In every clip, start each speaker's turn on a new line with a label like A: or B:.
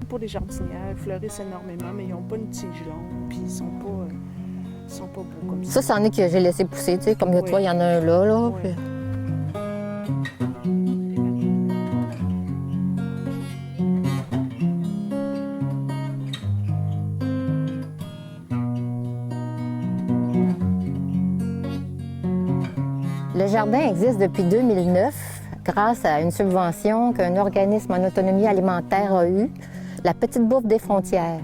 A: pour les jardinières. Elles fleurissent énormément, mais ils n'ont pas une tige longue, puis ils sont pas beaux comme ça.
B: Ça, c'en est que j'ai laissé pousser, tu sais, comme
A: Oui.
B: toi, il y en a un là, là.
A: Oui.
B: Puis... Le jardin existe depuis 2009 grâce à une subvention qu'un organisme en autonomie alimentaire a eue, la Petite Bourse des Frontières.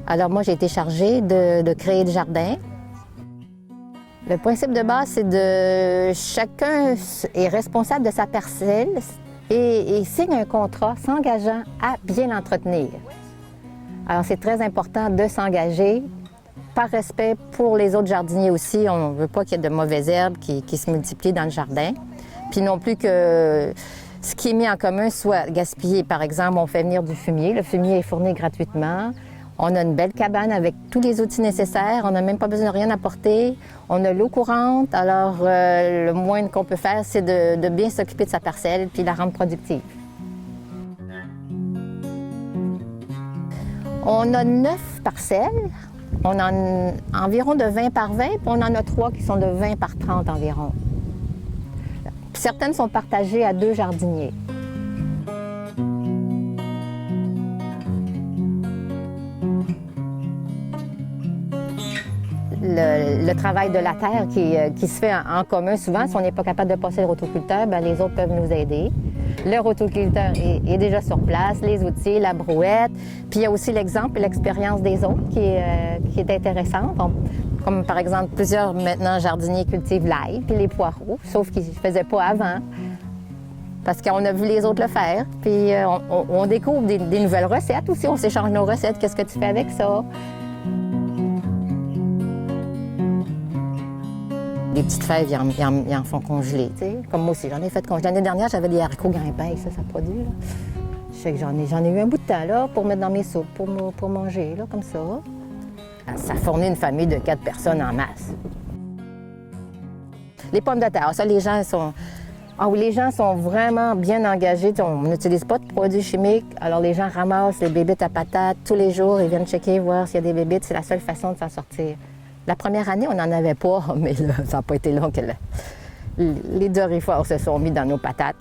B: Alors moi, j'ai été chargée de créer le jardin. Le principe de base, c'est de chacun est responsable de sa parcelle et signe un contrat s'engageant à bien l'entretenir. Alors c'est très important de s'engager. Par respect pour les autres jardiniers aussi, on ne veut pas qu'il y ait de mauvaises herbes qui se multiplient dans le jardin. Puis non plus que ce qui est mis en commun soit gaspillé. Par exemple, on fait venir du fumier. Le fumier est fourni gratuitement. On a une belle cabane avec tous les outils nécessaires. On n'a même pas besoin de rien apporter. On a l'eau courante. Alors, le moins qu'on peut faire, c'est de bien s'occuper de sa parcelle puis la rendre productive. On a 9 parcelles. On en a environ de 20 par 20, puis on en a 3 qui sont de 20 par 30 environ. Puis certaines sont partagées à 2 jardiniers. Le travail de la terre qui se fait en commun souvent, si on n'est pas capable de passer le rotoculteur, bien, les autres peuvent nous aider. Le rotoculteur est déjà sur place, les outils, la brouette. Puis il y a aussi l'exemple et l'expérience des autres qui est intéressante. Comme par exemple, plusieurs maintenant jardiniers cultivent l'ail puis les poireaux, sauf qu'ils ne faisaient pas avant. Parce qu'on a vu les autres le faire. Puis on découvre des nouvelles recettes aussi. On s'échange nos recettes. Qu'est-ce que tu fais avec ça? Les petites fèves, ils en font congeler, tu sais. Comme moi aussi, j'en ai fait congeler. L'année dernière, j'avais des haricots grimpins, ça produit, là. Je sais que j'en ai eu un bout de temps, là, pour mettre dans mes soupes, pour manger, là, comme ça. Ça fournit une famille de 4 personnes en masse. Les pommes de terre, ça, les gens sont vraiment bien engagés. On n'utilise pas de produits chimiques, alors les gens ramassent les bébites à patates tous les jours. Ils viennent checker, voir s'il y a des bébites. C'est la seule façon de s'en sortir. La première année, on n'en avait pas, mais là, ça n'a pas été long que les dorifores se sont mis dans nos patates.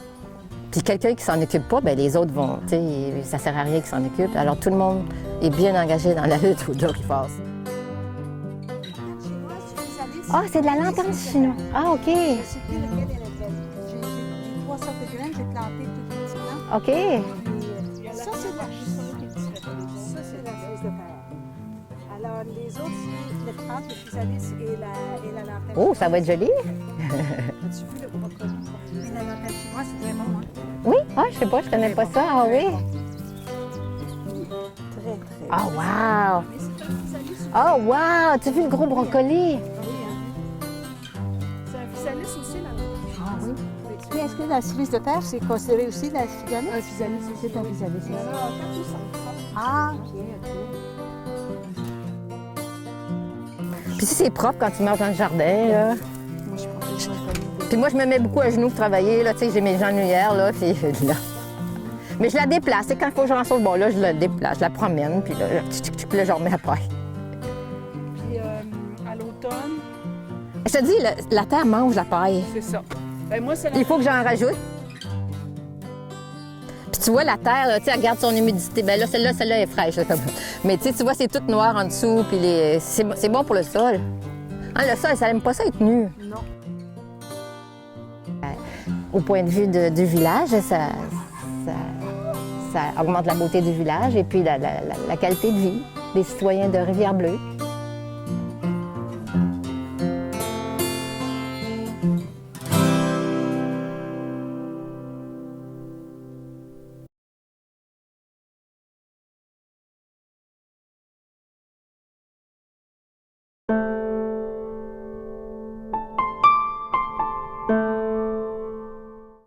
B: Puis quelqu'un qui s'en occupe pas, bien, les autres vont, tu sais, ça sert à rien qu'ils s'en occupent. Alors tout le monde est bien engagé dans la lutte aux dorifores. Ah, c'est de la lanterne chinoise. Ah, OK.
C: Je sais plus lequel est lequel. J'ai 3 sortes de graines, j'ai planté tout les petits plants.
B: OK.
C: Ça, c'est la cerise de terre. Alors, les autres, c'est le trempe, le physalis et la lanterne.
B: Oh, ça va être joli.
C: As-tu vu le brocoli? Mais la lanterne chinoise, c'est très bon, hein?
B: Oui? Ah, je sais pas, je connais pas ça. Ah oui?
C: Très, très
B: Ah,
C: bon.
B: wow!
C: Mais c'est un physalis.
B: Oh, wow! Tu as vu le gros brocoli?
C: Oui, hein? C'est un physalis aussi, la lanterne chinoise.
B: Ah oui?
C: Mais est-ce que la cerise de terre, c'est considéré aussi la physalis?
A: Un physalis, c'est un physalis.
C: Il y en a 4 ou 5. Ah, OK, OK.
B: Puis si c'est propre quand tu marches dans le jardin, là.
C: Moi, je prends des brocolis.
B: Puis moi, je me mets beaucoup à genoux pour travailler, là. Tu sais, j'ai mes genouillères, là, puis là. Mais je la déplace. Et quand il faut que je rentre sur le bord, là, je la déplace, je la promène, puis là, là je remets après.
A: Puis à l'automne,
B: Je te dis, la terre mange la paille.
A: c'est ça. Ben, moi, c'est la...
B: Il faut que j'en rajoute. Puis tu vois, la terre, là, tu sais, elle garde son humidité. Bien là, celle-là est fraîche. Là, comme... Mais tu sais, tu vois, c'est tout noir en dessous, puis c'est bon pour le sol. Hein, le sol, ça n'aime pas ça être nu.
A: Non.
B: Au point de vue du village, ça augmente la beauté du village et puis la qualité de vie des citoyens de Rivière-Bleue.